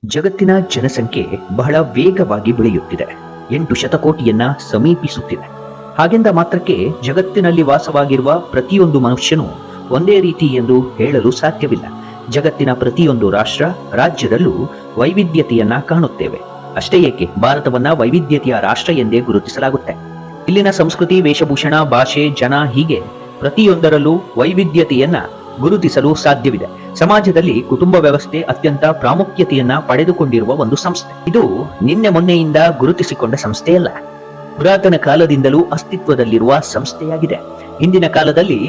ಜಗತ್ತಿನ ಜನಸಂಖ್ಯೆ ಬಹಳ ವೇಗವಾಗಿ ಬೆಳೆಯುತ್ತಿದೆ. 8 ಶತಕೋಟಿಯನ್ನ ಸಮೀಪಿಸುತ್ತಿದೆ. ಹಾಗೆಂದ ಮಾತ್ರಕ್ಕೆ ಜಗತ್ತಿನಲ್ಲಿ ವಾಸವಾಗಿರುವ ಪ್ರತಿಯೊಂದು ಮನುಷ್ಯನು ಒಂದೇ ರೀತಿ ಎಂದು ಹೇಳಲು ಸಾಧ್ಯವಿಲ್ಲ. ಜಗತ್ತಿನ ಪ್ರತಿಯೊಂದು ರಾಷ್ಟ್ರ ರಾಜ್ಯದಲ್ಲೂ ವೈವಿಧ್ಯತೆಯನ್ನ ಕಾಣುತ್ತೇವೆ. ಅಷ್ಟೇ ಏಕೆ, ಭಾರತವನ್ನ ವೈವಿಧ್ಯತೆಯ ರಾಷ್ಟ್ರ ಎಂದೇ ಗುರುತಿಸಲಾಗುತ್ತೆ. ಇಲ್ಲಿನ ಸಂಸ್ಕೃತಿ, ವೇಷಭೂಷಣ, ಭಾಷೆ, ಜನ ಹೀಗೆ ಪ್ರತಿಯೊಂದರಲ್ಲೂ ವೈವಿಧ್ಯತೆಯನ್ನ ಗುರುತಿಸಲು ಸಾಧ್ಯವಿದೆ. ಸಮಾಜದಲ್ಲಿ ಕುಟುಂಬ ವ್ಯವಸ್ಥೆ ಅತ್ಯಂತ ಪ್ರಾಮುಖ್ಯತೆಯನ್ನ ಪಡೆದುಕೊಂಡಿರುವ ಒಂದು ಸಂಸ್ಥೆ. ಇದು ನಿನ್ನೆ ಮೊನ್ನೆಯಿಂದ ಗುರುತಿಸಿಕೊಂಡ ಸಂಸ್ಥೆಯಲ್ಲ, ಪುರಾತನ ಕಾಲದಿಂದಲೂ ಅಸ್ತಿತ್ವದಲ್ಲಿರುವ ಸಂಸ್ಥೆಯಾಗಿದೆ. ಹಿಂದಿನ ಕಾಲದಲ್ಲಿ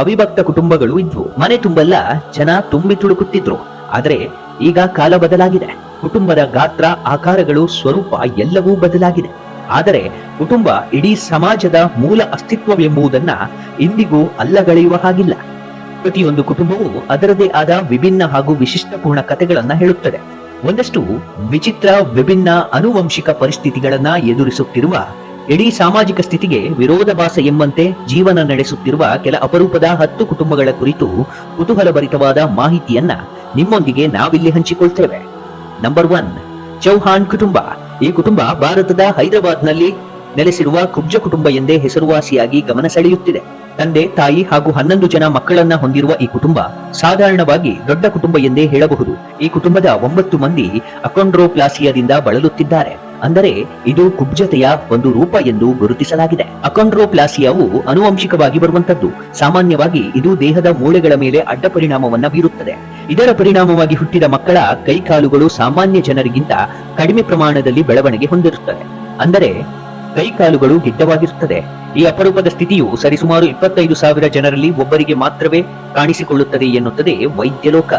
ಅವಿಭಕ್ತ ಕುಟುಂಬಗಳು ಇದ್ವು. ಮನೆ ತುಂಬೆಲ್ಲ ಜನ ತುಂಬಿ ತುಳುಕುತ್ತಿದ್ರು. ಆದರೆ ಈಗ ಕಾಲ ಬದಲಾಗಿದೆ. ಕುಟುಂಬದ ಗಾತ್ರ, ಆಕಾರಗಳು, ಸ್ವರೂಪ ಎಲ್ಲವೂ ಬದಲಾಗಿದೆ. ಆದರೆ ಕುಟುಂಬ ಇಡೀ ಸಮಾಜದ ಮೂಲ ಅಸ್ತಿತ್ವವೆಂಬುದನ್ನ ಇಂದಿಗೂ ಅಲ್ಲಗಳೆಯುವ ಹಾಗಿಲ್ಲ. ಪ್ರತಿಯೊಂದು ಕುಟುಂಬವು ಅದರದೇ ಆದ ವಿಭಿನ್ನ ಹಾಗೂ ವಿಶಿಷ್ಟಪೂರ್ಣ ಕಥೆಗಳನ್ನ ಹೇಳುತ್ತದೆ. ಒಂದಷ್ಟು ವಿಚಿತ್ರ, ವಿಭಿನ್ನ ಆನುವಂಶಿಕ ಪರಿಸ್ಥಿತಿಗಳನ್ನ ಎದುರಿಸುತ್ತಿರುವ, ಇಡೀ ಸಾಮಾಜಿಕ ಸ್ಥಿತಿಗೆ ವಿರೋಧಾಭಾಸ ಎಂಬಂತೆ ಜೀವನ ನಡೆಸುತ್ತಿರುವ ಕೆಲ ಅಪರೂಪದ 10 ಕುಟುಂಬಗಳ ಕುರಿತು ಕುತೂಹಲಭರಿತವಾದ ಮಾಹಿತಿಯನ್ನ ನಿಮ್ಮೊಂದಿಗೆ ನಾವಿಲ್ಲಿ ಹಂಚಿಕೊಳ್ತೇವೆ. ನಂಬರ್ 1, ಚೌಹಾಣ್ ಕುಟುಂಬ. ಈ ಕುಟುಂಬ ಭಾರತದ ಹೈದರಾಬಾದ್ನಲ್ಲಿ ನೆಲೆಸಿರುವ ಕುಬ್ಜ ಕುಟುಂಬ ಎಂದೇ ಹೆಸರುವಾಸಿಯಾಗಿ ಗಮನ ಸೆಳೆಯುತ್ತಿದೆ. ತಂದೆ, ತಾಯಿ ಹಾಗೂ 11 ಜನ ಮಕ್ಕಳನ್ನ ಹೊಂದಿರುವ ಈ ಕುಟುಂಬ ಸಾಧಾರಣವಾಗಿ ದೊಡ್ಡ ಕುಟುಂಬ ಎಂದೇ ಹೇಳಬಹುದು. ಈ ಕುಟುಂಬದ 9 ಮಂದಿ ಅಕೊಂಡ್ರೋಪ್ಲಾಸಿಯಾದಿಂದ ಬಳಲುತ್ತಿದ್ದಾರೆ. ಅಂದರೆ ಇದು ಕುಬ್ಜತೆಯ ಒಂದು ರೂಪ ಎಂದು ಗುರುತಿಸಲಾಗಿದೆ. ಅಕೊಂಡ್ರೋಪ್ಲಾಸಿಯಾವು ಆನುವಂಶಿಕವಾಗಿ ಬರುವಂತದ್ದು. ಸಾಮಾನ್ಯವಾಗಿ ಇದು ದೇಹದ ಮೂಳೆಗಳ ಮೇಲೆ ಅಡ್ಡ ಪರಿಣಾಮವನ್ನ ಬೀರುತ್ತದೆ. ಇದರ ಪರಿಣಾಮವಾಗಿ ಹುಟ್ಟಿದ ಮಕ್ಕಳ ಕೈಕಾಲುಗಳು ಸಾಮಾನ್ಯ ಜನರಿಗಿಂತ ಕಡಿಮೆ ಪ್ರಮಾಣದಲ್ಲಿ ಬೆಳವಣಿಗೆ ಹೊಂದಿರುತ್ತದೆ. ಅಂದರೆ ಕೈಕಾಲುಗಳು ಗಿಡ್ಡವಾಗಿರುತ್ತದೆ. ಈ ಅಪರೂಪದ ಸ್ಥಿತಿಯು ಸರಿಸುಮಾರು 25,000 ಜನರಲ್ಲಿ ಒಬ್ಬರಿಗೆ ಮಾತ್ರವೇ ಕಾಣಿಸಿಕೊಳ್ಳುತ್ತದೆ ಎನ್ನುತ್ತದೆ ವೈದ್ಯಲೋಕ.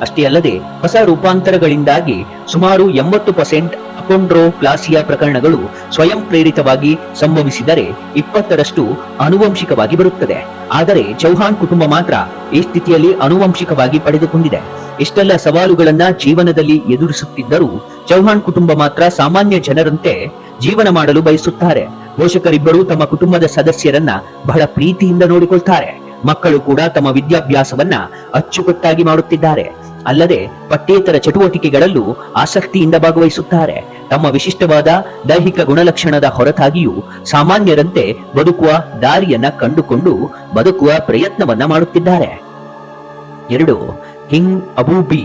ಅಷ್ಟೇ ಅಲ್ಲದೆ ಹೊಸ ರೂಪಾಂತರಗಳಿಂದಾಗಿ ಸುಮಾರು 80% ಅಕೊಂಡ್ರೋಪ್ಲಾಸಿಯಾ ಪ್ರಕರಣಗಳು ಸ್ವಯಂ ಪ್ರೇರಿತವಾಗಿ ಸಂಭವಿಸಿದರೆ 20ರಷ್ಟು ಆನುವಂಶಿಕವಾಗಿ ಬರುತ್ತದೆ. ಆದರೆ ಚೌಹಾಣ್ ಕುಟುಂಬ ಮಾತ್ರ ಈ ಸ್ಥಿತಿಯಲ್ಲಿ ಆನುವಂಶಿಕವಾಗಿ ಪಡೆದುಕೊಂಡಿದೆ. ಇಷ್ಟೆಲ್ಲ ಸವಾಲುಗಳನ್ನ ಜೀವನದಲ್ಲಿ ಎದುರಿಸುತ್ತಿದ್ದರೂ ಚೌಹಾಣ್ ಕುಟುಂಬ ಮಾತ್ರ ಸಾಮಾನ್ಯ ಜನರಂತೆ ಜೀವನ ಮಾಡಲು ಬಯಸುತ್ತಾರೆ. ಪೋಷಕರಿಬ್ಬರು ತಮ್ಮ ಕುಟುಂಬದ ಸದಸ್ಯರನ್ನ ಬಹಳ ಪ್ರೀತಿಯಿಂದ ನೋಡಿಕೊಳ್ತಾರೆ. ಮಕ್ಕಳು ಕೂಡ ತಮ್ಮ ವಿದ್ಯಾಭ್ಯಾಸವನ್ನ ಅಚ್ಚುಕಟ್ಟಾಗಿ ಮಾಡುತ್ತಿದ್ದಾರೆ. ಅಲ್ಲದೆ ಪಠ್ಯೇತರ ಚಟುವಟಿಕೆಗಳಲ್ಲೂ ಆಸಕ್ತಿಯಿಂದ ಭಾಗವಹಿಸುತ್ತಾರೆ. ತಮ್ಮ ವಿಶಿಷ್ಟವಾದ ದೈಹಿಕ ಗುಣಲಕ್ಷಣದ ಹೊರತಾಗಿಯೂ ಸಾಮಾನ್ಯರಂತೆ ಬದುಕುವ ದಾರಿಯನ್ನ ಕಂಡುಕೊಂಡು ಬದುಕುವ ಪ್ರಯತ್ನವನ್ನ ಮಾಡುತ್ತಿದ್ದಾರೆ. 2, ಕಿಂಗ್ ಅಬೂಬಿ.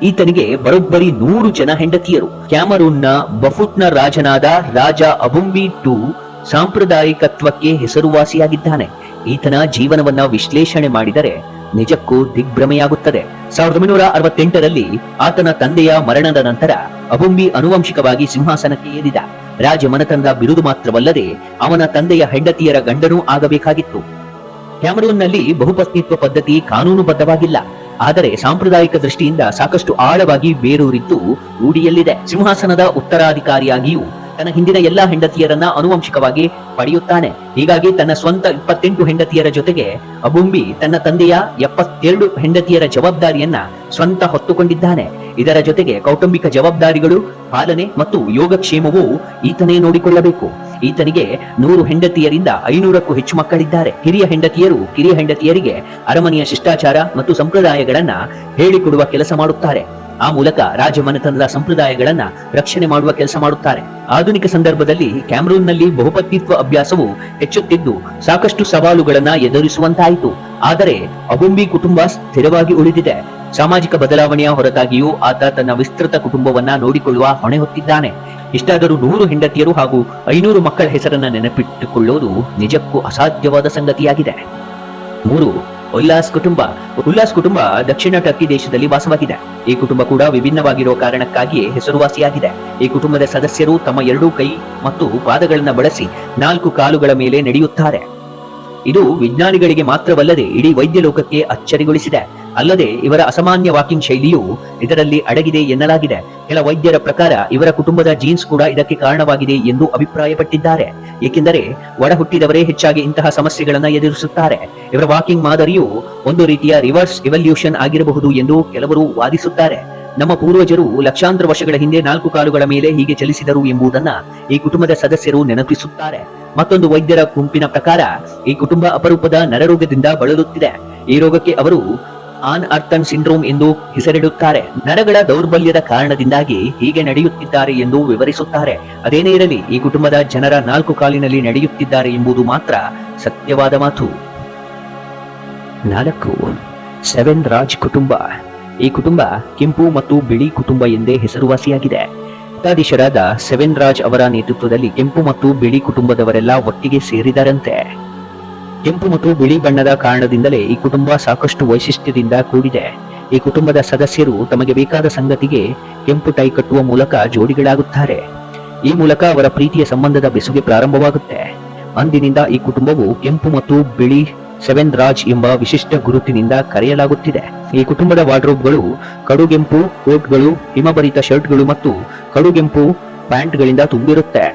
ಈತನಿಗೆ ಬರೋಬ್ಬರಿ 100 ಜನ ಹೆಂಡತಿಯರು. ಕ್ಯಾಮರೂನ್ನ ಬಫುಟ್ನ ರಾಜನಾದ ರಾಜ ಅಬುಂಬಿ II ಸಾಂಪ್ರದಾಯಿಕತ್ವಕ್ಕೆ ಹೆಸರುವಾಸಿಯಾಗಿದ್ದಾನೆ. ಈತನ ಜೀವನವನ್ನ ವಿಶ್ಲೇಷಣೆ ಮಾಡಿದರೆ ನಿಜಕ್ಕೂ ದಿಗ್ಭ್ರಮೆಯಾಗುತ್ತದೆ. 1968ರಲ್ಲಿ ಆತನ ತಂದೆಯ ಮರಣದ ನಂತರ ಅಬುಂಬಿ ಆನುವಂಶಿಕವಾಗಿ ಸಿಂಹಾಸನಕ್ಕೆ ಏರಿದ. ರಾಜಮನೆತನದ ಬಿರುದು ಮಾತ್ರವಲ್ಲದೆ ಅವನ ತಂದೆಯ ಹೆಂಡತಿಯರ ಗಂಡನೂ ಆಗಬೇಕಾಗಿತ್ತು. ಕ್ಯಾಮರೂನ್ನಲ್ಲಿ ಬಹುಪತ್ನಿತ್ವ ಪದ್ಧತಿ ಕಾನೂನುಬದ್ಧವಾಗಿಲ್ಲ. ಆದರೆ ಸಾಂಪ್ರದಾಯಿಕ ದೃಷ್ಟಿಯಿಂದ ಸಾಕಷ್ಟು ಆಳವಾಗಿ ಬೇರೂರಿದ್ದು ರೂಢಿಯಲ್ಲಿದೆ. ಸಿಂಹಾಸನದ ಉತ್ತರಾಧಿಕಾರಿಯಾಗಿಯೂ ತನ್ನ ಹಿಂದಿನ ಎಲ್ಲಾ ಹೆಂಡತಿಯರನ್ನ ಆನುವಂಶಿಕವಾಗಿ ಪಡೆಯುತ್ತಾನೆ. ಹೀಗಾಗಿ ತನ್ನ ಸ್ವಂತ 28 ಹೆಂಡತಿಯರ ಜೊತೆಗೆ ಅಬುಂಬಿ ತನ್ನ ತಂದೆಯ 72 ಹೆಂಡತಿಯರ ಜವಾಬ್ದಾರಿಯನ್ನ ಸ್ವಂತ ಹೊತ್ತುಕೊಂಡಿದ್ದಾನೆ. ಇದರ ಜೊತೆಗೆ ಕೌಟುಂಬಿಕ ಜವಾಬ್ದಾರಿಗಳು, ಪಾಲನೆ ಮತ್ತು ಯೋಗಕ್ಷೇಮವೂ ಈತನೇ ನೋಡಿಕೊಳ್ಳಬೇಕು. ಈತನಿಗೆ 100 ಹೆಂಡತಿಯರಿಂದ 500ಕ್ಕೂ ಹೆಚ್ಚು ಮಕ್ಕಳಿದ್ದಾರೆ. ಹಿರಿಯ ಹೆಂಡತಿಯರು ಕಿರಿಯ ಹೆಂಡತಿಯರಿಗೆ ಅರಮನೆಯ ಶಿಷ್ಟಾಚಾರ ಮತ್ತು ಸಂಪ್ರದಾಯಗಳನ್ನ ಹೇಳಿಕೊಡುವ ಕೆಲಸ ಮಾಡುತ್ತಾರೆ. ಆ ಮೂಲಕ ರಾಜಮನೆತನದ ಸಂಪ್ರದಾಯಗಳನ್ನ ರಕ್ಷಣೆ ಮಾಡುವ ಕೆಲಸ ಮಾಡುತ್ತಾರೆ. ಆಧುನಿಕ ಸಂದರ್ಭದಲ್ಲಿ ಕ್ಯಾಮರೂನ್ನಲ್ಲಿ ಬಹುಪತ್ನಿತ್ವ ಅಭ್ಯಾಸವು ಹೆಚ್ಚುತ್ತಿದ್ದು ಸಾಕಷ್ಟು ಸವಾಲುಗಳನ್ನ ಎದುರಿಸುವಂತಾಯಿತು. ಆದರೆ ಅಬುಂಬಿ ಕುಟುಂಬ ಸ್ಥಿರವಾಗಿ ಉಳಿದಿದೆ. ಸಾಮಾಜಿಕ ಬದಲಾವಣೆಯ ಹೊರತಾಗಿಯೂ ಆತ ತನ್ನ ವಿಸ್ತೃತ ಕುಟುಂಬವನ್ನ ನೋಡಿಕೊಳ್ಳುವ ಹೊಣೆ ಹೊತ್ತಿದ್ದಾನೆ. ಇಷ್ಟಾದರೂ 100 ಹೆಂಡತಿಯರು ಹಾಗೂ 500 ಮಕ್ಕಳ ಹೆಸರನ್ನ ನೆನಪಿಟ್ಟುಕೊಳ್ಳುವುದು ನಿಜಕ್ಕೂ ಅಸಾಧ್ಯವಾದ ಸಂಗತಿಯಾಗಿದೆ. 3, ಉಲ್ಲಾಸ್ ಕುಟುಂಬ. ಉಲ್ಲಾಸ್ ಕುಟುಂಬ ದಕ್ಷಿಣ ಟರ್ಕಿ ದೇಶದಲ್ಲಿ ವಾಸವಾಗಿದೆ. ಈ ಕುಟುಂಬ ಕೂಡ ವಿಭಿನ್ನವಾಗಿರುವ ಕಾರಣಕ್ಕಾಗಿಯೇ ಹೆಸರುವಾಸಿಯಾಗಿದೆ. ಈ ಕುಟುಂಬದ ಸದಸ್ಯರು ತಮ್ಮ 2 ಕೈ ಮತ್ತು ಪಾದಗಳನ್ನ ಬಳಸಿ 4 ಕಾಲುಗಳ ಮೇಲೆ ನಡೆಯುತ್ತಾರೆ. ಇದು ವಿಜ್ಞಾನಿಗಳಿಗೆ ಮಾತ್ರವಲ್ಲದೆ ಇಡೀ ವೈದ್ಯ ಲೋಕಕ್ಕೆ ಅಚ್ಚರಿಗೊಳಿಸಿದೆ. ಅಲ್ಲದೆ ಇವರ ಅಸಾಮಾನ್ಯ ವಾಕಿಂಗ್ ಶೈಲಿಯು ಇದರಲ್ಲಿ ಅಡಗಿದೆ ಎನ್ನಲಾಗಿದೆ. ಕೆಲ ವೈದ್ಯರ ಪ್ರಕಾರ ಇವರ ಕುಟುಂಬದ ಜೀನ್ಸ್ ಕೂಡ ಇದಕ್ಕೆ ಕಾರಣವಾಗಿದೆ ಎಂದು ಅಭಿಪ್ರಾಯಪಟ್ಟಿದ್ದಾರೆ. ಏಕೆಂದರೆ ಒಡ ಹುಟ್ಟಿದವರೇ ಹೆಚ್ಚಾಗಿ ಇಂತಹ ಸಮಸ್ಯೆಗಳನ್ನ ಎದುರಿಸುತ್ತಾರೆ. ಇವರ ವಾಕಿಂಗ್ ಮಾದರಿಯು ಒಂದು ರೀತಿಯ ರಿವರ್ಸ್ ಇವಲ್ಯೂಷನ್ ಆಗಿರಬಹುದು ಎಂದು ಕೆಲವರು ವಾದಿಸುತ್ತಾರೆ. ನಮ್ಮ ಪೂರ್ವಜರು ಲಕ್ಷಾಂತರ ವರ್ಷಗಳ ಹಿಂದೆ 4 ಕಾಲುಗಳ ಮೇಲೆ ಹೀಗೆ ಚಲಿಸಿದರು ಎಂಬುದನ್ನ ಈ ಕುಟುಂಬದ ಸದಸ್ಯರು ನೆನಪಿಸುತ್ತಾರೆ. ಮತ್ತೊಂದು ವೈದ್ಯರ ಗುಂಪಿನ ಪ್ರಕಾರ ಈ ಕುಟುಂಬ ಅಪರೂಪದ ನರರೋಗದಿಂದ ಬಳಲುತ್ತಿದೆ. ಈ ರೋಗಕ್ಕೆ ಅವರು ಆನ್ ಅರ್ಥನ್ ಸಿಂಡ್ರೋಮ್ ಎಂದು ಹೆಸರಿಡುತ್ತಾರೆ. ನರಗಳ ದೌರ್ಬಲ್ಯದ ಕಾರಣದಿಂದಾಗಿ ಹೀಗೆ ನಡೆಯುತ್ತಿದ್ದಾರೆ ಎಂದು ವಿವರಿಸುತ್ತಾರೆ. ಅದೇನೇ ಇರಲಿ, ಈ ಕುಟುಂಬದ ಜನರ 4 ಕಾಲಿನಲ್ಲಿ ನಡೆಯುತ್ತಿದ್ದಾರೆ ಎಂಬುದು ಮಾತ್ರ ಸತ್ಯವಾದ ಮಾತು. 4. ಸೆವೆನ್ ರಾಜ್ ಕುಟುಂಬ. ಈ ಕುಟುಂಬ ಕೆಂಪು ಮತ್ತು ಬಿಳಿ ಕುಟುಂಬ ಎಂದೇ ಹೆಸರುವಾಸಿಯಾಗಿದೆ. ಮಠಾಧೀಶರಾದ ಸೆವೆನ್ ರಾಜ್ ಅವರ ನೇತೃತ್ವದಲ್ಲಿ ಕೆಂಪು ಮತ್ತು ಬಿಳಿ ಕುಟುಂಬದವರೆಲ್ಲ ಒಟ್ಟಿಗೆ ಸೇರಿದರಂತೆ. ಕೆಂಪು ಮತ್ತು ಬಿಳಿ ಬಣ್ಣದ ಕಾರಣದಿಂದಲೇ ಈ ಕುಟುಂಬ ಸಾಕಷ್ಟು ವೈಶಿಷ್ಟ್ಯದಿಂದ ಕೂಡಿದೆ. ಈ ಕುಟುಂಬದ ಸದಸ್ಯರು ತಮಗೆ ಬೇಕಾದ ಸಂಗತಿಗೆ ಕೆಂಪು ಟೈ ಕಟ್ಟುವ ಮೂಲಕ ಜೋಡಿಗಳಾಗುತ್ತಾರೆ. ಈ ಮೂಲಕ ಅವರ ಪ್ರೀತಿಯ ಸಂಬಂಧದ ಬೆಸುಗೆ ಪ್ರಾರಂಭವಾಗುತ್ತೆ. ಅಂದಿನಿಂದ ಈ ಕುಟುಂಬವು ಕೆಂಪು ಮತ್ತು ಬಿಳಿ ಸೆವೆನ್ ರಾಜ್ ಎಂಬ ವಿಶಿಷ್ಟ ಗುರುತಿನಿಂದ ಕರೆಯಲಾಗುತ್ತಿದೆ. ಈ ಕುಟುಂಬದ ವಾರ್ಡ್ರೋಬ್ಗಳು ಕಡುಗೆಂಪು ಕೋಟ್ಗಳು, ಹಿಮಭರಿತ ಶರ್ಟ್ಗಳು ಮತ್ತು ಕಡುಗೆಂಪು ಪ್ಯಾಂಟ್ಗಳಿಂದ ತುಂಬಿರುತ್ತೆ.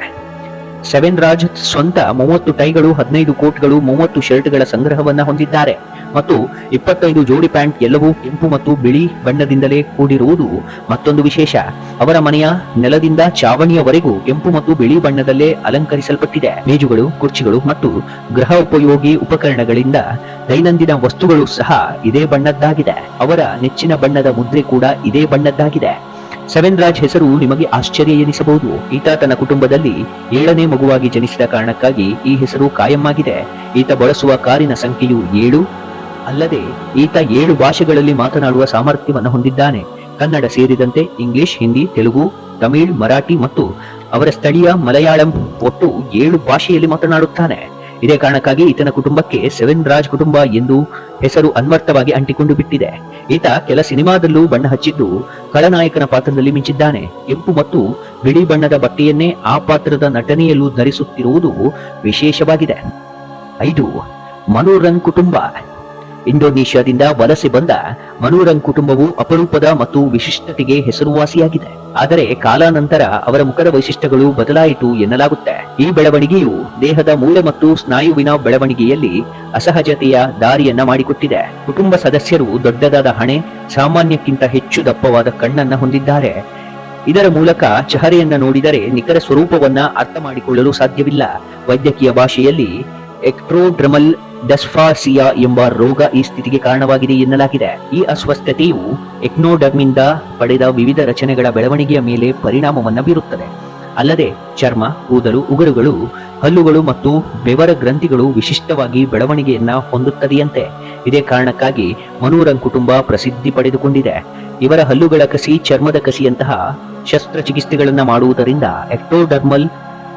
ಸೆವೆನ್ ರಾಜ್ ಸ್ವಂತ 30 ಟೈಗಳು, 15 ಕೋಟ್ಗಳು, 30 ಶರ್ಟ್ಗಳ ಸಂಗ್ರಹವನ್ನ ಹೊಂದಿದ್ದಾರೆ ಮತ್ತು 25 ಜೋಡಿ ಪ್ಯಾಂಟ್ ಎಲ್ಲವೂ ಕೆಂಪು ಮತ್ತು ಬಿಳಿ ಬಣ್ಣದಿಂದಲೇ ಕೂಡಿರುವುದು ಮತ್ತೊಂದು ವಿಶೇಷ. ಅವರ ಮನೆಯ ನೆಲದಿಂದ ಚಾವಣಿಯವರೆಗೂ ಕೆಂಪು ಮತ್ತು ಬಿಳಿ ಬಣ್ಣದಲ್ಲೇ ಅಲಂಕರಿಸಲ್ಪಟ್ಟಿದೆ. ಮೇಜುಗಳು, ಕುರ್ಚಿಗಳು ಮತ್ತು ಗೃಹ ಉಪಯೋಗಿ ಉಪಕರಣಗಳಿಂದ ದೈನಂದಿನ ವಸ್ತುಗಳು ಸಹ ಇದೇ ಬಣ್ಣದ್ದಾಗಿದೆ. ಅವರ ನೆಚ್ಚಿನ ಬಣ್ಣದ ಮುದ್ರೆ ಕೂಡ ಇದೇ ಬಣ್ಣದ್ದಾಗಿದೆ. ಸೆವೆನ್ ರಾಜ್ ಹೆಸರು ನಿಮಗೆ ಆಶ್ಚರ್ಯ ಎನಿಸಬಹುದು. ಈತ ತನ್ನ ಕುಟುಂಬದಲ್ಲಿ 7ನೇ ಮಗುವಾಗಿ ಜನಿಸಿದ ಕಾರಣಕ್ಕಾಗಿ ಈ ಹೆಸರು ಕಾಯಂ ಆಗಿದೆ. ಈತ ಬಳಸುವ ಕಾರಿನ ಸಂಖ್ಯೆಯು 7. ಅಲ್ಲದೆ ಈತ 7 ಭಾಷೆಗಳಲ್ಲಿ ಮಾತನಾಡುವ ಸಾಮರ್ಥ್ಯವನ್ನು ಹೊಂದಿದ್ದಾನೆ. ಕನ್ನಡ ಸೇರಿದಂತೆ ಇಂಗ್ಲಿಷ್, ಹಿಂದಿ, ತೆಲುಗು, ತಮಿಳ್, ಮರಾಠಿ ಮತ್ತು ಅವರ ಸ್ಥಳೀಯ ಮಲಯಾಳಂ ಒಟ್ಟು 7 ಭಾಷೆಯಲ್ಲಿ ಮಾತನಾಡುತ್ತಾನೆ. ಇದೇ ಕಾರಣಕ್ಕಾಗಿ ಈತನ ಕುಟುಂಬಕ್ಕೆ ಸೆವೆನ್ ರಾಜ್ ಕುಟುಂಬ ಎಂದು ಹೆಸರು ಅನ್ವರ್ಥವಾಗಿ ಅಂಟಿಕೊಂಡು ಬಿಟ್ಟಿದೆ. ಈತ ಕೆಲ ಸಿನಿಮಾದಲ್ಲೂ ಬಣ್ಣ ಹಚ್ಚಿದ್ದು ಖಳನಾಯಕನ ಪಾತ್ರದಲ್ಲಿ ಮಿಂಚಿದ್ದಾನೆ. ಕೆಂಪು ಮತ್ತು ಬಿಳಿ ಬಣ್ಣದ ಬಟ್ಟೆಯನ್ನೇ ಆ ಪಾತ್ರದ ನಟನೆಯಲ್ಲೂ ಧರಿಸುತ್ತಿರುವುದು ವಿಶೇಷವಾಗಿದೆ. 5. ಮನೋರಂಗ್ ಕುಟುಂಬ. ಇಂಡೋನೇಷ್ಯಾದಿಂದ ವಲಸೆ ಬಂದ ಮನೋರಂಗ್ ಕುಟುಂಬವು ಅಪರೂಪದ ಮತ್ತು ವಿಶಿಷ್ಟತೆಗೆ ಹೆಸರುವಾಸಿಯಾಗಿದೆ. ಆದರೆ ಕಾಲಾನಂತರ ಅವರ ಮುಖದ ವೈಶಿಷ್ಟ್ಯಗಳು ಬದಲಾಯಿತು ಎನ್ನಲಾಗುತ್ತೆ. ಈ ಬೆಳವಣಿಗೆಯು ದೇಹದ ಮೂಳೆ ಮತ್ತು ಸ್ನಾಯುವಿನ ಬೆಳವಣಿಗೆಯಲ್ಲಿ ಅಸಹಜತೆಯ ದಾರಿಯನ್ನ ಮಾಡಿಕೊಟ್ಟಿದೆ. ಕುಟುಂಬ ಸದಸ್ಯರು ದೊಡ್ಡದಾದ ಹಣೆ, ಸಾಮಾನ್ಯಕ್ಕಿಂತ ಹೆಚ್ಚು ದಪ್ಪವಾದ ಕಣ್ಣನ್ನ ಹೊಂದಿದ್ದಾರೆ. ಇದರ ಮೂಲಕ ಚಹರೆಯನ್ನ ನೋಡಿದರೆ ನಿಖರ ಸ್ವರೂಪವನ್ನ ಅರ್ಥ ಮಾಡಿಕೊಳ್ಳಲು ಸಾಧ್ಯವಿಲ್ಲ. ವೈದ್ಯಕೀಯ ಭಾಷೆಯಲ್ಲಿ ಎಕ್ಟ್ರೋಡ್ರಮಲ್ ಡೆಸ್ಫಾಸಿಯಾ ಎಂಬ ರೋಗ ಈ ಸ್ಥಿತಿಗೆ ಕಾರಣವಾಗಿದೆ ಎನ್ನಲಾಗಿದೆ. ಈ ಅಸ್ವಸ್ಥತೆಯು ಎಕ್ನೋಡರ್ಮಿಂದ ಪಡೆದ ವಿವಿಧ ರಚನೆಗಳ ಬೆಳವಣಿಗೆಯ ಮೇಲೆ ಪರಿಣಾಮವನ್ನು ಬೀರುತ್ತದೆ. ಅಲ್ಲದೆ ಚರ್ಮ, ಕೂದಲು, ಉಗುರುಗಳು, ಹಲ್ಲುಗಳು ಮತ್ತು ಬೆವರ ಗ್ರಂಥಿಗಳು ವಿಶಿಷ್ಟವಾಗಿ ಬೆಳವಣಿಗೆಯನ್ನ ಹೊಂದುತ್ತದೆಯಂತೆ. ಇದೇ ಕಾರಣಕ್ಕಾಗಿ ಮನೋರಂಗ್ ಕುಟುಂಬ ಪ್ರಸಿದ್ಧಿ ಪಡೆದುಕೊಂಡಿದೆ. ಇವರ ಹಲ್ಲುಗಳ ಕಸಿ, ಚರ್ಮದ ಕಸಿಯಂತಹ ಶಸ್ತ್ರಚಿಕಿತ್ಸೆಗಳನ್ನ ಮಾಡುವುದರಿಂದ ಎಕ್ಟೋಡರ್ಮಲ್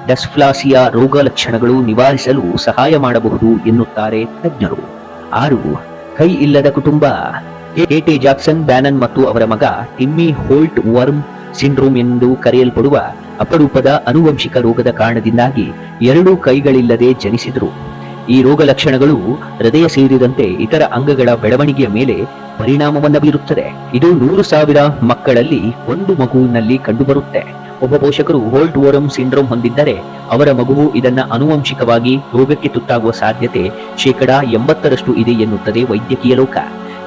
ಡೆಸ್ಫ್ಲಾಸಿಯಾ ರೋಗ ಲಕ್ಷಣಗಳು ನಿವಾರಿಸಲು ಸಹಾಯ ಮಾಡಬಹುದು ಎನ್ನುತ್ತಾರೆ ತಜ್ಞರು. 6. ಕೈ ಇಲ್ಲದ ಕುಟುಂಬ. ಕೆಟಿ ಜಾಕ್ಸನ್ ಬ್ಯಾನನ್ ಮತ್ತು ಅವರ ಮಗ ಟಿಮ್ಮಿ ಹೋಲ್ಟ್ ವರ್ಮ್ ಸಿಂಡ್ರೋಮ್ ಎಂದು ಕರೆಯಲ್ಪಡುವ ಅಪರೂಪದ ಆನುವಂಶಿಕ ರೋಗದ ಕಾರಣದಿಂದಾಗಿ 2 ಕೈಗಳಿಲ್ಲದೆ ಜನಿಸಿದರು. ಈ ರೋಗ ಲಕ್ಷಣಗಳು ಹೃದಯ ಸೇರಿದಂತೆ ಇತರ ಅಂಗಗಳ ಬೆಳವಣಿಗೆಯ ಮೇಲೆ ಪರಿಣಾಮವನ್ನು ಬೀರುತ್ತದೆ. ಇದು 100,000 ಮಕ್ಕಳಲ್ಲಿ 1 ಮಗುವಿನಲ್ಲಿ ಕಂಡುಬರುತ್ತೆ. ಒಬ್ಬ ಪೋಷಕರು ಹೋಲ್ಟ್ ವೋರಮ್ ಸಿಂಡ್ರೋಮ್ ಹೊಂದಿದ್ದರೆ ಅವರ ಮಗುವು ಇದನ್ನ ಆನುವಂಶಿಕವಾಗಿ ರೋಗಕ್ಕೆ ತುತ್ತಾಗುವ ಸಾಧ್ಯತೆ 80% ಇದೆ ಎನ್ನುತ್ತದೆ ವೈದ್ಯಕೀಯ ಲೋಕ.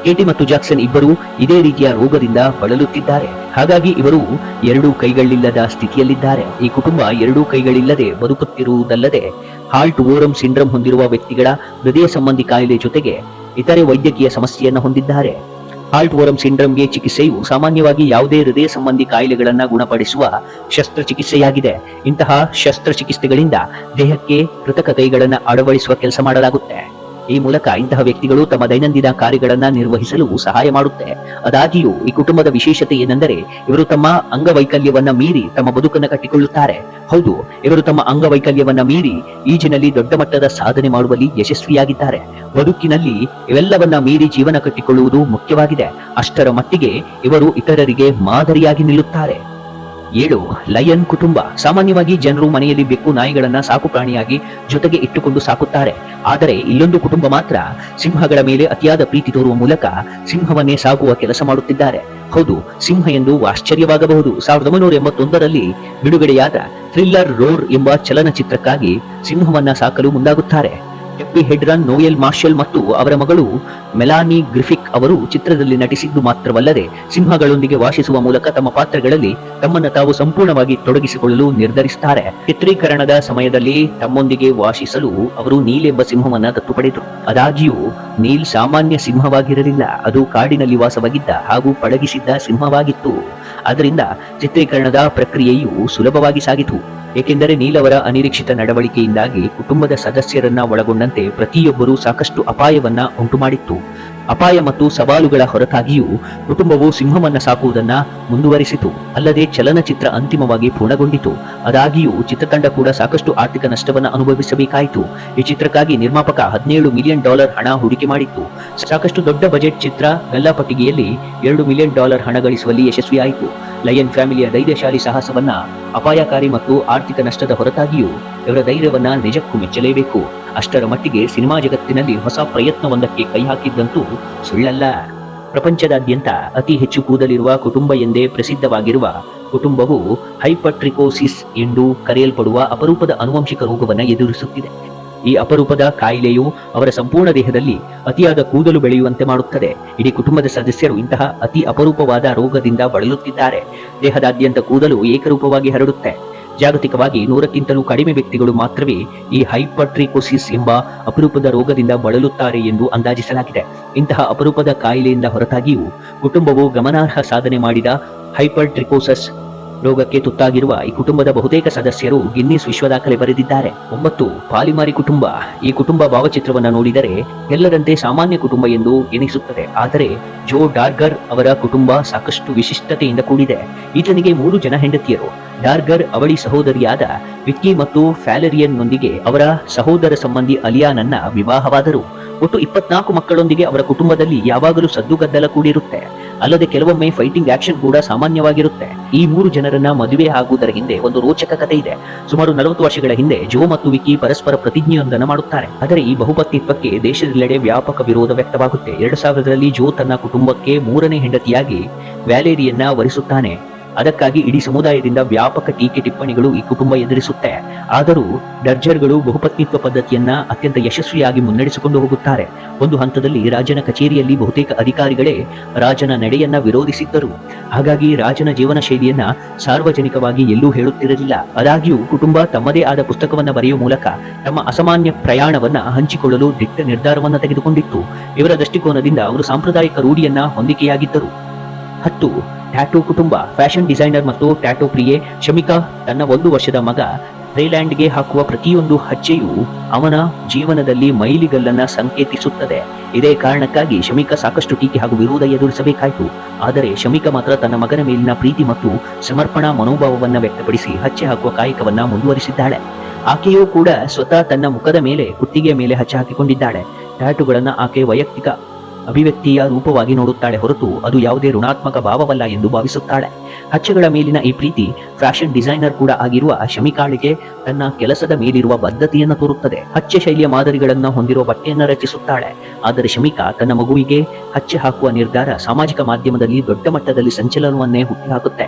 ಕೆಟಿ ಮತ್ತು ಜಾಕ್ಸನ್ ಇಬ್ಬರು ಇದೇ ರೀತಿಯ ರೋಗದಿಂದ ಬಳಲುತ್ತಿದ್ದಾರೆ. ಹಾಗಾಗಿ ಇವರು 2 ಕೈಗಳಿಲ್ಲದ ಸ್ಥಿತಿಯಲ್ಲಿದ್ದಾರೆ. ಈ ಕುಟುಂಬ 2 ಕೈಗಳಿಲ್ಲದೆ ಬದುಕುತ್ತಿರುವುದಲ್ಲದೆ ಹಾಲ್ಟ್ ವೋರಮ್ ಸಿಂಡ್ರೋಮ್ ಹೊಂದಿರುವ ವ್ಯಕ್ತಿಗಳ ಹೃದಯ ಸಂಬಂಧಿ ಕಾಯಿಲೆ ಜೊತೆಗೆ ಇತರೆ ವೈದ್ಯಕೀಯ ಸಮಸ್ಯೆಯನ್ನು ಹೊಂದಿದ್ದಾರೆ. ಹಾಲ್ಟ್ ವೋರಮ್ ಸಿಂಡ್ರೋಮ್ಗೆ ಚಿಕಿತ್ಸೆಯು ಸಾಮಾನ್ಯವಾಗಿ ಯಾವುದೇ ಹೃದಯ ಸಂಬಂಧಿ ಕಾಯಿಲೆಗಳನ್ನು ಗುಣಪಡಿಸುವ ಶಸ್ತ್ರಚಿಕಿತ್ಸೆಯಾಗಿದೆ. ಇಂತಹ ಶಸ್ತ್ರಚಿಕಿತ್ಸೆಗಳಿಂದ ದೇಹಕ್ಕೆ ಕೃತಕ ಕೈಗಳನ್ನು ಅಳವಡಿಸುವ ಕೆಲಸ ಮಾಡಲಾಗುತ್ತೆ. ಈ ಮೂಲಕ ಇಂತಹ ವ್ಯಕ್ತಿಗಳು ತಮ್ಮ ದೈನಂದಿನ ಕಾರ್ಯಗಳನ್ನ ನಿರ್ವಹಿಸಲು ಸಹಾಯ ಮಾಡುತ್ತೆ. ಆದಾಗ್ಯೂ ಈ ಕುಟುಂಬದ ವಿಶೇಷತೆ ಏನೆಂದರೆ ಇವರು ತಮ್ಮ ಅಂಗವೈಕಲ್ಯವನ್ನ ಮೀರಿ ತಮ್ಮ ಬದುಕನ್ನು ಕಟ್ಟಿಕೊಳ್ಳುತ್ತಾರೆ. ಹೌದು, ಇವರು ತಮ್ಮ ಅಂಗವೈಕಲ್ಯವನ್ನ ಮೀರಿ ಈಜಿನಲ್ಲಿ ದೊಡ್ಡ ಮಟ್ಟದ ಸಾಧನೆ ಮಾಡುವಲ್ಲಿ ಯಶಸ್ವಿಯಾಗಿದ್ದಾರೆ. ಬದುಕಿನಲ್ಲಿ ಇವೆಲ್ಲವನ್ನ ಮೀರಿ ಜೀವನ ಕಟ್ಟಿಕೊಳ್ಳುವುದು ಮುಖ್ಯವಾಗಿದೆ. ಅಷ್ಟರ ಮಟ್ಟಿಗೆ ಇವರು ಇತರರಿಗೆ ಮಾದರಿಯಾಗಿ ನಿಲ್ಲುತ್ತಾರೆ. 7. ಲಯನ್ ಕುಟುಂಬ. ಸಾಮಾನ್ಯವಾಗಿ ಜನರು ಮನೆಯಲ್ಲಿ ಬೆಕ್ಕು, ನಾಯಿಗಳನ್ನ ಸಾಕು ಪ್ರಾಣಿಯಾಗಿ ಜೊತೆಗೆ ಇಟ್ಟುಕೊಂಡು ಸಾಕುತ್ತಾರೆ. ಆದರೆ ಇಲ್ಲೊಂದು ಕುಟುಂಬ ಮಾತ್ರ ಸಿಂಹಗಳ ಮೇಲೆ ಅತಿಯಾದ ಪ್ರೀತಿ ತೋರುವ ಮೂಲಕ ಸಿಂಹವನ್ನೇ ಸಾಕುವ ಕೆಲಸ ಮಾಡುತ್ತಿದ್ದಾರೆ. ಹೌದು, ಸಿಂಹ ಎಂದು ಆಶ್ಚರ್ಯವಾಗಬಹುದು. 1981ರಲ್ಲಿ ಬಿಡುಗಡೆಯಾದ ಥ್ರಿಲ್ಲರ್ ರೋರ್ ಎಂಬ ಚಲನಚಿತ್ರಕ್ಕಾಗಿ ಸಿಂಹವನ್ನ ಸಾಕಲು ಮುಂದಾಗುತ್ತಾರೆ. ಎಪ್ಪಿ ಹೆಡ್ರನ್, ನೋಯೆಲ್ ಮಾರ್ಷಲ್ ಮತ್ತು ಅವರ ಮಗಳು ಮೆಲಾನಿ ಗ್ರಿಫಿಕ್ ಅವರು ಚಿತ್ರದಲ್ಲಿ ನಟಿಸಿದ್ದು ಮಾತ್ರವಲ್ಲದೆ ಸಿಂಹಗಳೊಂದಿಗೆ ವಾಸಿಸುವ ಮೂಲಕ ತಮ್ಮ ಪಾತ್ರಗಳಲ್ಲಿ ತಮ್ಮನ್ನು ತಾವು ಸಂಪೂರ್ಣವಾಗಿ ತೊಡಗಿಸಿಕೊಳ್ಳಲು ನಿರ್ಧರಿಸುತ್ತಾರೆ. ಚಿತ್ರೀಕರಣದ ಸಮಯದಲ್ಲಿ ತಮ್ಮೊಂದಿಗೆ ವಾಸಿಸಲು ಅವರು ನೀಲ್ ಎಂಬ ಸಿಂಹವನ್ನ ದತ್ತು ಪಡೆದರು. ಆದಾಗ್ಯೂ ನೀಲ್ ಸಾಮಾನ್ಯ ಸಿಂಹವಾಗಿರಲಿಲ್ಲ, ಅದು ಕಾಡಿನಲ್ಲಿ ವಾಸವಾಗಿದ್ದ ಹಾಗೂ ಪಳಗಿಸಿದ್ದ ಸಿಂಹವಾಗಿತ್ತು. ಆದ್ದರಿಂದ ಚಿತ್ರೀಕರಣದ ಪ್ರಕ್ರಿಯೆಯು ಸುಲಭವಾಗಿ ಸಾಗಿತು, ಏಕೆಂದರೆ ನೀಲ್ ಅವರ ಅನಿರೀಕ್ಷಿತ ನಡವಳಿಕೆಯಿಂದಾಗಿ ಕುಟುಂಬದ ಸದಸ್ಯರನ್ನ ಒಳಗೊಂಡಂತೆ ಪ್ರತಿಯೊಬ್ಬರೂ ಸಾಕಷ್ಟು ಅಪಾಯವನ್ನ ಉಂಟುಮಾಡಿತ್ತು. ಅಪಾಯ ಮತ್ತು ಸವಾಲುಗಳ ಹೊರತಾಗಿಯೂ ಕುಟುಂಬವು ಸಿಂಹವನ್ನ ಸಾಕುವುದನ್ನ ಮುಂದುವರಿಸಿತು. ಅಲ್ಲದೆ ಚಲನಚಿತ್ರ ಅಂತಿಮವಾಗಿ ಪೂರ್ಣಗೊಂಡಿತು. ಆದಾಗ್ಯೂ ಚಿತ್ರತಂಡ ಕೂಡ ಸಾಕಷ್ಟು ಆರ್ಥಿಕ ನಷ್ಟವನ್ನು ಅನುಭವಿಸಬೇಕಾಯಿತು. ಈ ಚಿತ್ರಕ್ಕಾಗಿ ನಿರ್ಮಾಪಕ $17 ಮಿಲಿಯನ್ ಹಣ ಹೂಡಿಕೆ ಮಾಡಿತ್ತು. ಸಾಕಷ್ಟು ದೊಡ್ಡ ಬಜೆಟ್ ಚಿತ್ರ ಗಲ್ಲಾಪಟ್ಟಿಗೆಯಲ್ಲಿ $2 ಮಿಲಿಯನ್ ಹಣ ಗಳಿಸುವಲ್ಲಿ ಯಶಸ್ವಿಯಾಯಿತು. ಲಯನ್ ಫ್ಯಾಮಿಲಿಯ ಧೈರ್ಯಶಾಲಿ ಸಾಹಸವನ್ನ, ಅಪಾಯಕಾರಿ ಮತ್ತು ಆರ್ಥಿಕ ನಷ್ಟದ ಹೊರತಾಗಿಯೂ ಇವರ ಧೈರ್ಯವನ್ನ ನಿಜಕ್ಕೂ ಮೆಚ್ಚಲೇಬೇಕು. ಅಷ್ಟರ ಮಟ್ಟಿಗೆ ಸಿನಿಮಾ ಜಗತ್ತಿನಲ್ಲಿ ಹೊಸ ಪ್ರಯತ್ನವೊಂದಕ್ಕೆ ಕೈ ಹಾಕಿದ್ದಂತೂ ಸುಳ್ಳಲ್ಲ. ಪ್ರಪಂಚದಾದ್ಯಂತ ಅತಿ ಹೆಚ್ಚು ಕೂದಲಿರುವ ಕುಟುಂಬ ಎಂದೇ ಪ್ರಸಿದ್ಧವಾಗಿರುವ ಕುಟುಂಬವು ಹೈಪರ್ಟ್ರಿಕೋಸಿಸ್ ಎಂದು ಕರೆಯಲ್ಪಡುವ ಅಪರೂಪದ ಆನುವಂಶಿಕ ರೋಗವನ್ನು ಎದುರಿಸುತ್ತಿದೆ. ಈ ಅಪರೂಪದ ಕಾಯಿಲೆಯು ಅವರ ಸಂಪೂರ್ಣ ದೇಹದಲ್ಲಿ ಅತಿಯಾದ ಕೂದಲು ಬೆಳೆಯುವಂತೆ ಮಾಡುತ್ತದೆ. ಇಡೀ ಕುಟುಂಬದ ಸದಸ್ಯರು ಇಂತಹ ಅತಿ ಅಪರೂಪವಾದ ರೋಗದಿಂದ ಬಳಲುತ್ತಿದ್ದಾರೆ. ದೇಹದಾದ್ಯಂತ ಕೂದಲು ಏಕರೂಪವಾಗಿ ಹರಡುತ್ತೆ. ಜಾಗತಿಕವಾಗಿ 100ಕ್ಕಿಂತಲೂ ಕಡಿಮೆ ವ್ಯಕ್ತಿಗಳು ಮಾತ್ರವೇ ಈ ಹೈಪರ್ಟ್ರಿಕೋಸಿಸ್ ಎಂಬ ಅಪರೂಪದ ರೋಗದಿಂದ ಬಳಲುತ್ತಾರೆ ಎಂದು ಅಂದಾಜಿಸಲಾಗಿದೆ. ಇಂತಹ ಅಪರೂಪದ ಕಾಯಿಲೆಯಿಂದ ಹೊರತಾಗಿಯೂ ಕುಟುಂಬವು ಗಮನಾರ್ಹ ಸಾಧನೆ ಮಾಡಿದ ಹೈಪರ್ಟ್ರಿಕೋಸಿಸ್ ರೋಗಕ್ಕೆ ತುತ್ತಾಗಿರುವ ಈ ಕುಟುಂಬದ ಬಹುತೇಕ ಸದಸ್ಯರು ಗಿನ್ನಿಸ್ ವಿಶ್ವ ದಾಖಲೆ ಬರೆದಿದ್ದಾರೆ. 9 ಪಾಲಿಮಾರಿ ಕುಟುಂಬ. ಈ ಕುಟುಂಬ ಭಾವಚಿತ್ರವನ್ನು ನೋಡಿದರೆ ಎಲ್ಲರಂತೆ ಸಾಮಾನ್ಯ ಕುಟುಂಬ ಎಂದು ಎನಿಸುತ್ತದೆ. ಆದರೆ ಜೋ ಡಾರ್ಗರ್ ಅವರ ಕುಟುಂಬ ಸಾಕಷ್ಟು ವಿಶಿಷ್ಟತೆಯಿಂದ ಕೂಡಿದೆ. ಈತನಿಗೆ 3 ಜನ ಹೆಂಡತಿಯರು. ಡಾರ್ಗರ್ ಅವಳಿ ಸಹೋದರಿಯಾದ ವಿಕ್ಕಿ ಮತ್ತು ಫ್ಯಾಲರಿಯನ್ ನೊಂದಿಗೆ ಅವರ ಸಹೋದರ ಸಂಬಂಧಿ ಅಲಿಯಾನನ್ನ ವಿವಾಹವಾದರು. ಒಟ್ಟು 24 ಮಕ್ಕಳೊಂದಿಗೆ ಅವರ ಕುಟುಂಬದಲ್ಲಿ ಯಾವಾಗಲೂ ಸದ್ದುಗದ್ದಲ ಕೂಡಿರುತ್ತೆ. ಅಲ್ಲದೆ ಕೆಲವೊಮ್ಮೆ ಫೈಟಿಂಗ್ ಆಕ್ಷನ್ ಕೂಡ ಸಾಮಾನ್ಯವಾಗಿರುತ್ತೆ. ಈ 3 ಜನರನ್ನ ಮದುವೆ ಆಗುವುದರ ಹಿಂದೆ ಒಂದು ರೋಚಕ ಕಥೆ ಇದೆ. ಸುಮಾರು 40 ವರ್ಷಗಳ ಹಿಂದೆ ಜೋ ಮತ್ತು ವಿಕ್ಕಿ ಪರಸ್ಪರ ಪ್ರತಿಜ್ಞೆಯೊಂದನ್ನು ಮಾಡುತ್ತಾರೆ. ಆದರೆ ಈ ಬಹುಪತ್ನಿತ್ವಕ್ಕೆ ದೇಶದೆಲ್ಲೆಡೆ ವ್ಯಾಪಕ ವಿರೋಧ ವ್ಯಕ್ತವಾಗುತ್ತೆ. 2000ರಲ್ಲಿ ಜೋ ತನ್ನ ಕುಟುಂಬಕ್ಕೆ 3ನೇ ಹೆಂಡತಿಯಾಗಿ ವ್ಯಾಲೇರಿಯನ್ನ ವರಿಸುತ್ತಾನೆ. ಅದಕ್ಕಾಗಿ ಇಡೀ ಸಮುದಾಯದಿಂದ ವ್ಯಾಪಕ ಟೀಕೆ ಟಿಪ್ಪಣಿಗಳು ಈ ಕುಟುಂಬ ಎದುರಿಸುತ್ತೆ. ಆದರೂ ಡರ್ಜರ್ಗಳು ಬಹುಪತ್ನಿತ್ವ ಪದ್ಧತಿಯನ್ನ ಅತ್ಯಂತ ಯಶಸ್ವಿಯಾಗಿ ಮುನ್ನಡೆಸಿಕೊಂಡು ಹೋಗುತ್ತಾರೆ. ಒಂದು ಹಂತದಲ್ಲಿ ರಾಜನ ಕಚೇರಿಯಲ್ಲಿ ಬಹುತೇಕ ಅಧಿಕಾರಿಗಳೇ ರಾಜನ ನಡೆಯನ್ನ ವಿರೋಧಿಸಿದ್ದರು. ಹಾಗಾಗಿ ರಾಜನ ಜೀವನ ಶೈಲಿಯನ್ನ ಸಾರ್ವಜನಿಕವಾಗಿ ಎಲ್ಲೂ ಹೇಳುತ್ತಿರಲಿಲ್ಲ. ಆದಾಗ್ಯೂ ಕುಟುಂಬ ತಮ್ಮದೇ ಆದ ಪುಸ್ತಕವನ್ನ ಬರೆಯುವ ಮೂಲಕ ತಮ್ಮ ಅಸಾಮಾನ್ಯ ಪ್ರಯಾಣವನ್ನ ಹಂಚಿಕೊಳ್ಳಲು ದಿಟ್ಟ ನಿರ್ಧಾರವನ್ನ ತೆಗೆದುಕೊಂಡಿತ್ತು. ಇವರ ದೃಷ್ಟಿಕೋನದಿಂದ ಅವರು ಸಾಂಪ್ರದಾಯಿಕ ರೂಢಿಯನ್ನ ಹೊಂದಿಕೆಯಾಗಿದ್ದರು. 10 ಟ್ಯಾಟೂ ಕುಟುಂಬ. ಫ್ಯಾಷನ್ ಡಿಸೈನರ್ ಮತ್ತು ಟ್ಯಾಟೂ ಪ್ರಿಯೆ ಶಮಿಕಾ ತನ್ನ 1 ವರ್ಷದ ಮಗ ರೇಲ್ಯಾಂಡ್ಗೆ ಹಾಕುವ ಪ್ರತಿಯೊಂದು ಹಚ್ಚೆಯೂ ಅವನ ಜೀವನದಲ್ಲಿ ಮೈಲಿಗಲ್ಲನ್ನ ಸಂಕೇತಿಸುತ್ತದೆ. ಇದೇ ಕಾರಣಕ್ಕಾಗಿ ಶಮಿಕಾ ಸಾಕಷ್ಟು ಟೀಕೆ ಹಾಗೂ ವಿರೋಧ ಎದುರಿಸಬೇಕಾಯಿತು. ಆದರೆ ಶಮಿಕಾ ಮಾತ್ರ ತನ್ನ ಮಗನ ಮೇಲಿನ ಪ್ರೀತಿ ಮತ್ತು ಸಮರ್ಪಣಾ ಮನೋಭಾವವನ್ನ ವ್ಯಕ್ತಪಡಿಸಿ ಹಚ್ಚೆ ಹಾಕುವ ಕಾಯಕವನ್ನ ಮುಂದುವರಿಸಿದ್ದಾಳೆ. ಆಕೆಯೂ ಕೂಡ ಸ್ವತಃ ತನ್ನ ಮುಖದ ಮೇಲೆ, ಕುತ್ತಿಗೆಯ ಮೇಲೆ ಹಚ್ಚೆ ಹಾಕಿಕೊಂಡಿದ್ದಾಳೆ. ಟ್ಯಾಟೂಗಳನ್ನ ಆಕೆ ವೈಯಕ್ತಿಕ ಅಭಿವ್ಯಕ್ತಿಯ ರೂಪವಾಗಿ ನೋಡುತ್ತಾಳೆ ಹೊರತು ಅದು ಯಾವುದೇ ಋಣಾತ್ಮಕ ಭಾವವಲ್ಲ ಎಂದು ಭಾವಿಸುತ್ತಾಳೆ. ಹಚ್ಚೆಗಳ ಮೇಲಿನ ಈ ಪ್ರೀತಿ ಫ್ಯಾಷನ್ ಡಿಸೈನರ್ ಕೂಡ ಆಗಿರುವ ಶಮಿಕಾಳಿಗೆ ತನ್ನ ಕೆಲಸದ ಮೇಲಿರುವ ಬದ್ಧತೆಯನ್ನು ತೋರುತ್ತದೆ. ಹಚ್ಚೆ ಶೈಲಿಯ ಮಾದರಿಗಳನ್ನ ಹೊಂದಿರುವ ಬಟ್ಟೆಯನ್ನು ರಚಿಸುತ್ತಾಳೆ. ಆದರೆ ಶಮಿಕಾ ತನ್ನ ಮಗುವಿಗೆ ಹಚ್ಚೆ ಹಾಕುವ ನಿರ್ಧಾರ ಸಾಮಾಜಿಕ ಮಾಧ್ಯಮದಲ್ಲಿ ದೊಡ್ಡ ಮಟ್ಟದಲ್ಲಿ ಸಂಚಲನವನ್ನೇ ಹುಟ್ಟುಹಾಕುತ್ತೆ.